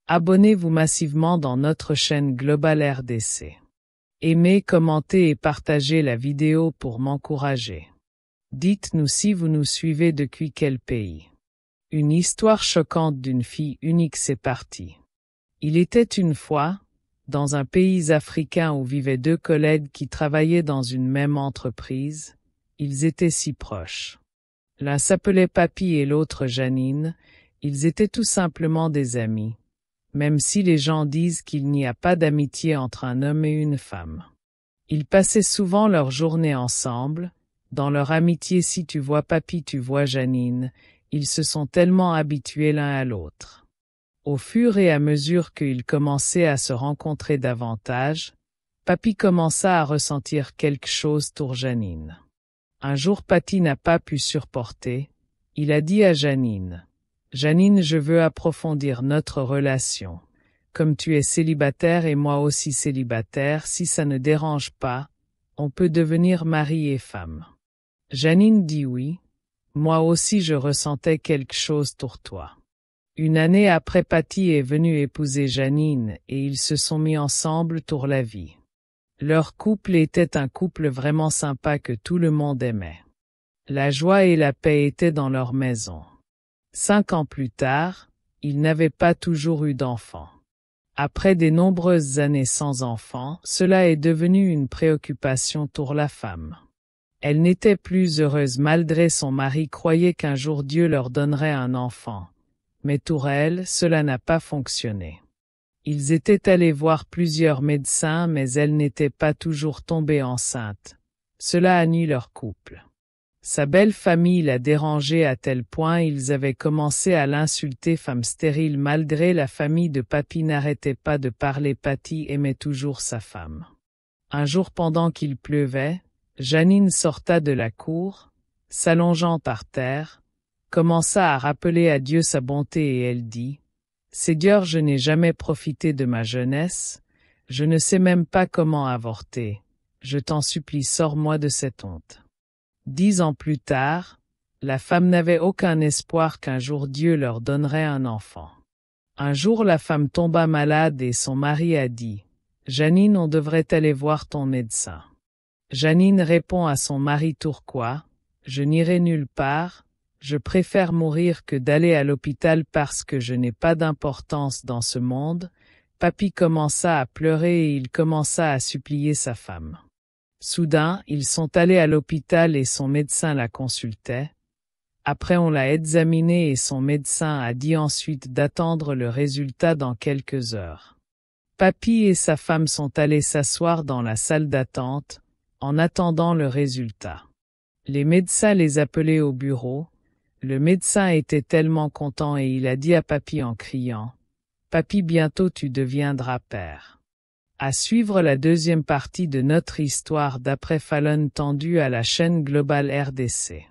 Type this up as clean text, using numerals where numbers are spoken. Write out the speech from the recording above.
Abonnez-vous massivement dans notre chaîne Global RDC. Aimez, commentez et partagez la vidéo pour m'encourager. Dites-nous si vous nous suivez depuis quel pays. Une histoire choquante d'une fille unique, c'est parti. Il était une fois, dans un pays africain où vivaient deux collègues qui travaillaient dans une même entreprise. Ils étaient si proches. L'un s'appelait Papy et l'autre Janine. Ils étaient tout simplement des amis. Même si les gens disent qu'il n'y a pas d'amitié entre un homme et une femme. Ils passaient souvent leur journée ensemble. Dans leur amitié, si tu vois Papy, tu vois Janine, ils se sont tellement habitués l'un à l'autre. Au fur et à mesure qu'ils commençaient à se rencontrer davantage, Papy commença à ressentir quelque chose pour Janine. Un jour, Papy n'a pas pu supporter. Il a dit à Janine: « Janine, je veux approfondir notre relation. Comme tu es célibataire et moi aussi célibataire, si ça ne dérange pas, on peut devenir mari et femme. » Janine dit oui. Moi aussi je ressentais quelque chose pour toi. Une année après, Papy est venu épouser Janine et ils se sont mis ensemble pour la vie. Leur couple était un couple vraiment sympa que tout le monde aimait. La joie et la paix étaient dans leur maison. 5 ans plus tard, ils n'avaient pas toujours eu d'enfants. Après de nombreuses années sans enfants, cela est devenu une préoccupation pour la femme. Elle n'était plus heureuse malgré son mari croyait qu'un jour Dieu leur donnerait un enfant. Mais pour elle, cela n'a pas fonctionné. Ils étaient allés voir plusieurs médecins mais elle n'était pas toujours tombée enceinte. Cela a nui leur couple. Sa belle famille l'a dérangée à tel point ils avaient commencé à l'insulter femme stérile malgré la famille de Papy n'arrêtait pas de parler. Papy aimait toujours sa femme. Un jour pendant qu'il pleuvait, Janine sorta de la cour, s'allongeant par terre, commença à rappeler à Dieu sa bonté et elle dit: « Seigneur, je n'ai jamais profité de ma jeunesse, je ne sais même pas comment avorter, je t'en supplie sors-moi de cette honte. » 10 ans plus tard, la femme n'avait aucun espoir qu'un jour Dieu leur donnerait un enfant. Un jour la femme tomba malade et son mari a dit: « Janine, on devrait aller voir ton médecin. » Janine répond à son mari: « Pourquoi? Je n'irai nulle part, je préfère mourir que d'aller à l'hôpital parce que je n'ai pas d'importance dans ce monde. » Papy commença à pleurer et il commença à supplier sa femme. Soudain, ils sont allés à l'hôpital et son médecin la consultait. Après on l'a examinée et son médecin a dit ensuite d'attendre le résultat dans quelques heures. Papy et sa femme sont allés s'asseoir dans la salle d'attente, en attendant le résultat. Les médecins les appelaient au bureau. Le médecin était tellement content et il a dit à Papy en criant: « Papy, bientôt tu deviendras père. » À suivre la deuxième partie de notre histoire d'après Fallon tendue à la chaîne Global RDC.